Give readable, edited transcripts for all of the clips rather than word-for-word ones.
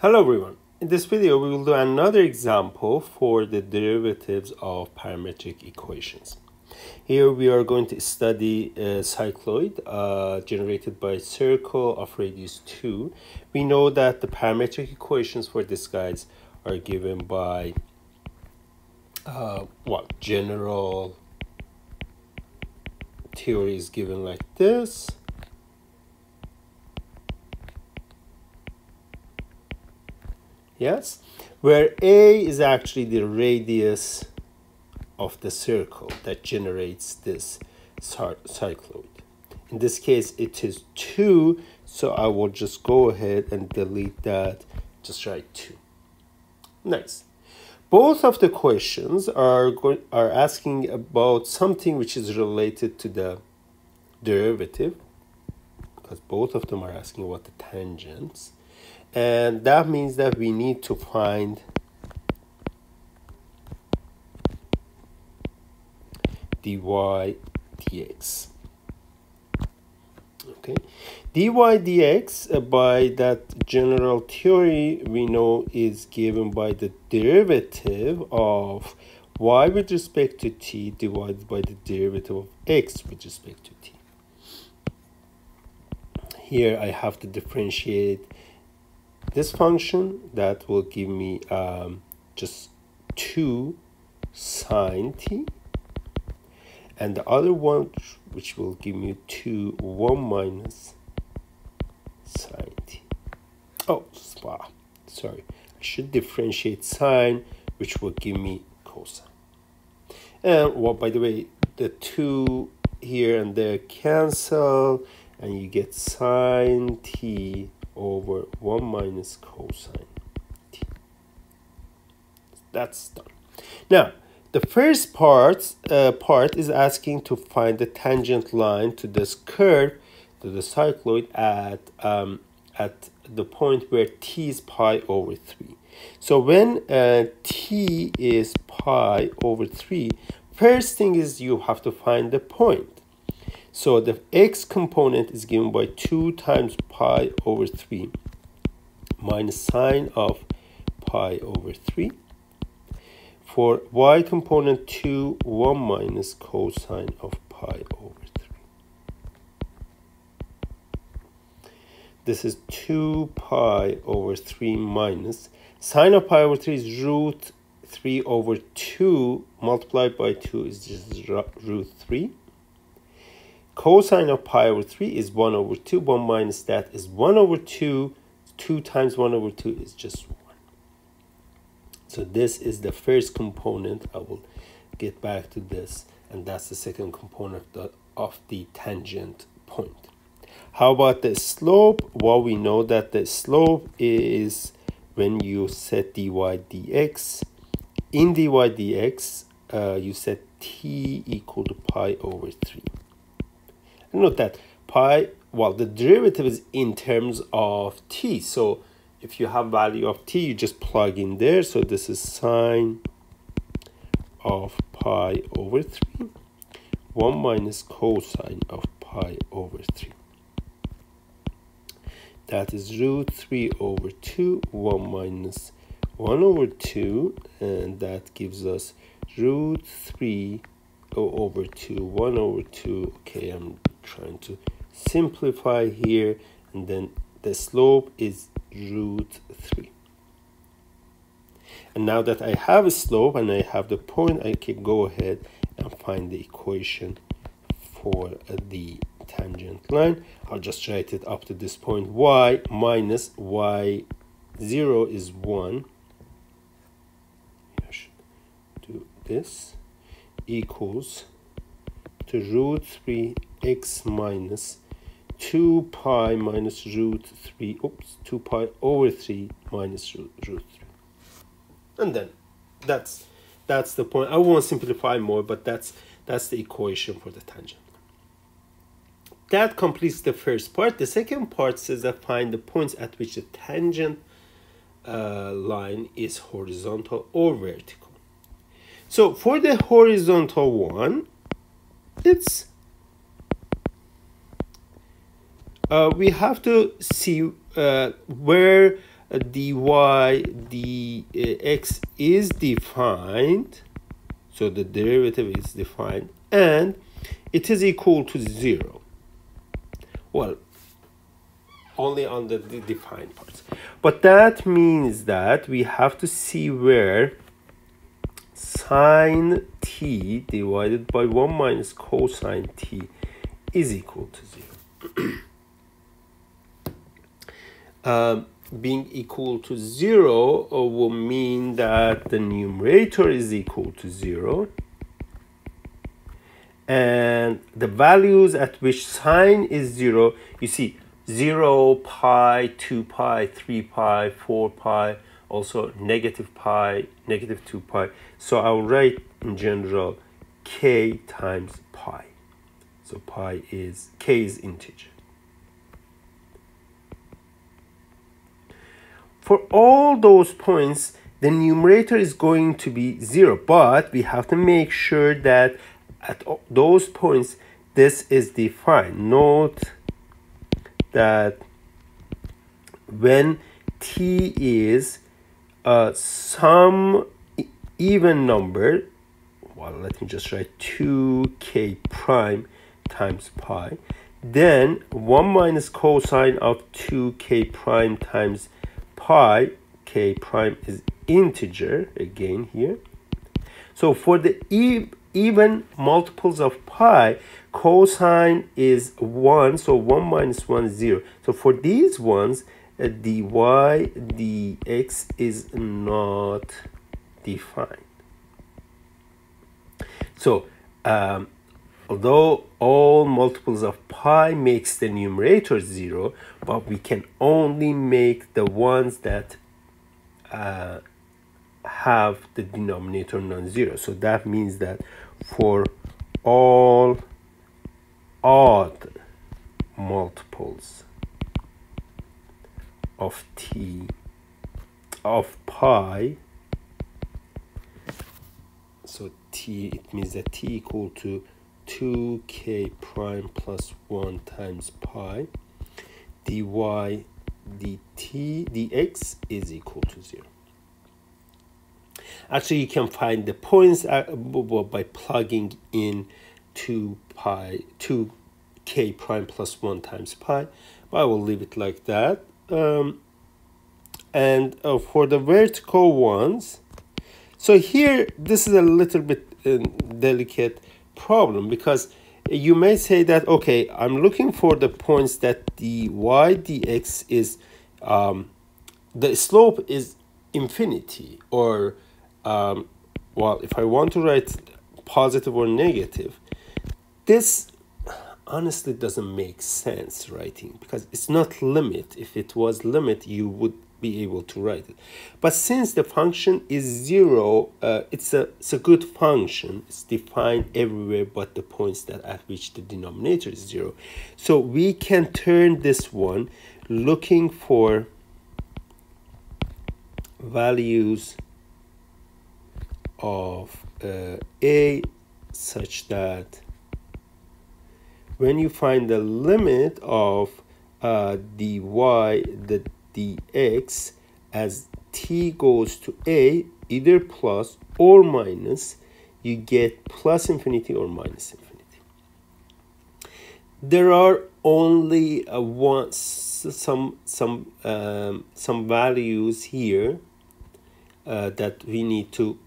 Hello everyone. In this video we will do another example for the derivatives of parametric equations. Here we are going to study a cycloid generated by a circle of radius 2. We know that the parametric equations for these guys are given by general theory is given like this. Yes, where A is actually the radius of the circle that generates this cycloid. In this case, it is 2, so I will just go ahead and delete that, just write 2. Nice. Both of the questions are asking about something which is related to the derivative, because both of them are asking about the tangents. And that means that we need to find dy dx. Okay, dy dx by that general theory we know is given by the derivative of y with respect to t divided by the derivative of x with respect to t. Here I have to differentiate this function that will give me just 2 sine t, and the other one which will give me 1 minus sine t. Oh, sorry, I should differentiate sine, which will give me cosine. And well, by the way, the 2 here and there cancel, and you get sine t over 1 minus cosine t. That's done. Now, the first part is asking to find the tangent line to this curve, to the cycloid at the point where t is pi over 3. So when t is pi over 3, first thing is you have to find the point. So the x component is given by 2 times pi over 3 minus sine of pi over 3. For y component 1 minus cosine of pi over 3. This is 2 pi over 3 minus sine of pi over 3 is root 3 over 2 multiplied by 2 is just root 3. Cosine of pi over 3 is 1 over 2. 1 minus that is 1 over 2. 2 times 1 over 2 is just 1. So this is the first component. I will get back to this. And that's the second component of the tangent point. How about the slope? Well, we know that the slope is when you set dy dx. In dy dx, you set t equal to pi over 3. Note that the derivative is in terms of t. So if you have value of t, you just plug in there. So this is sine of pi over 3. 1 minus cosine of pi over 3. That is root 3 over 2. 1 minus 1 over 2. And that gives us root 3 over 2. 1 over 2. Okay, I'm trying to simplify here, and then the slope is root 3. And now that I have a slope and I have the point, I can go ahead and find the equation for the tangent line. I'll just write it up to this point. Y minus y0 is 1. I should do this, equals to root 3 x minus 2 pi minus root 3, 2 pi over 3 minus root 3. And then that's the point. I won't simplify more, but that's the equation for the tangent. That completes the first part. The second part says that find the points at which the tangent line is horizontal or vertical. So for the horizontal one, it's we have to see where dy dx is defined, so the derivative is defined, and it is equal to 0. Well, only on the defined parts. But that means that we have to see where sine t divided by 1 minus cosine t is equal to 0. Being equal to 0 will mean that the numerator is equal to 0, and the values at which sine is 0, you see 0, pi, 2 pi, 3 pi, 4 pi, also negative pi, negative 2 pi. So I'll write in general k times pi. So k is integer. For all those points, the numerator is going to be 0, but we have to make sure that at those points this is defined. Note that when t is some even number, well, let me just write 2k prime times pi, then 1 minus cosine of 2k prime times pi, k prime is integer again here. So for the even multiples of pi, cosine is 1, so 1 minus 1 is 0. So for these ones, dy dx is not defined. So although all multiples of pi makes the numerator 0, but we can only make the ones that have the denominator non-zero. So that means that for all odd multiples of pi, so t, it means that t equal to 2k prime plus 1 times pi, dy dt dx is equal to 0. Actually, you can find the points by plugging in 2k prime plus 1 times pi, but I will leave it like that. And for the vertical ones, so here this is a little bit delicate problem, because you may say that, okay, I'm looking for the points that dy dx is the slope is infinity, or well, if I want to write positive or negative, this honestly doesn't make sense writing, because it's not limit. If it was limit, you would be able to write it. But since the function is 0, it's a good function. It's defined everywhere but the points that at which the denominator is 0. So we can turn this one looking for values of a such that when you find the limit of dy the dx as t goes to a, either plus or minus, you get plus infinity or minus infinity. There are only some values here that we need to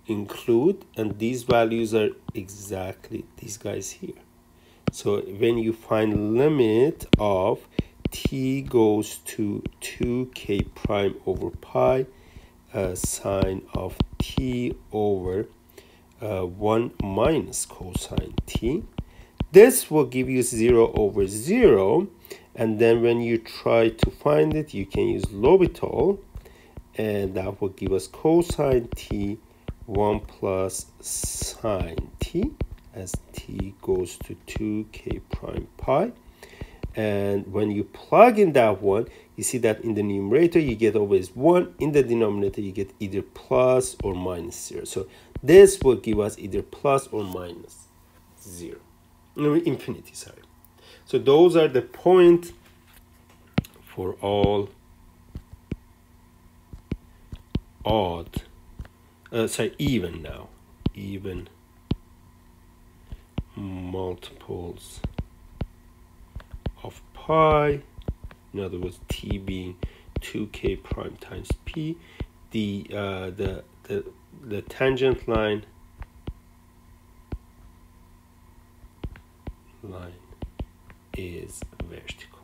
include, and these values are exactly these guys here. So when you find limit of t goes to 2k prime over pi sine of t over 1 minus cosine t, this will give you 0 over 0, and then when you try to find it, you can use L'Hopital, and that will give us cosine t 1 plus sine t as t goes to 2k prime pi. And when you plug in that one, you see that in the numerator you get always 1, in the denominator you get either plus or minus 0. So this will give us either plus or minus 0. No, infinity, sorry. So those are the points for all odd, sorry, even now, even multiples of pi, in other words, t being 2k prime times p, the tangent line is vertical.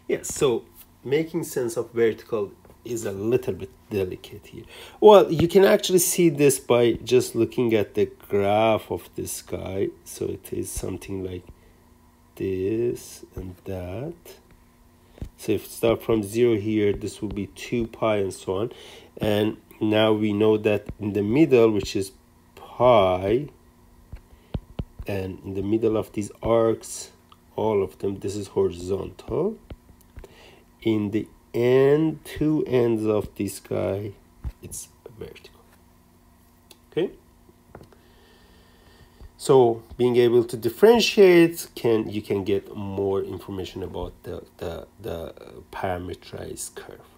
Yes, so making sense of vertical is a little bit delicate here. Well, you can actually see this by just looking at the graph of this guy. So it is something like this and that. So if you start from 0 here, this will be 2 pi and so on. And now we know that in the middle, which is pi, and in the middle of these arcs, all of them, this is horizontal. In the two ends of this guy, it's vertical. Okay. So being able to differentiate, you can get more information about the parameterized curve.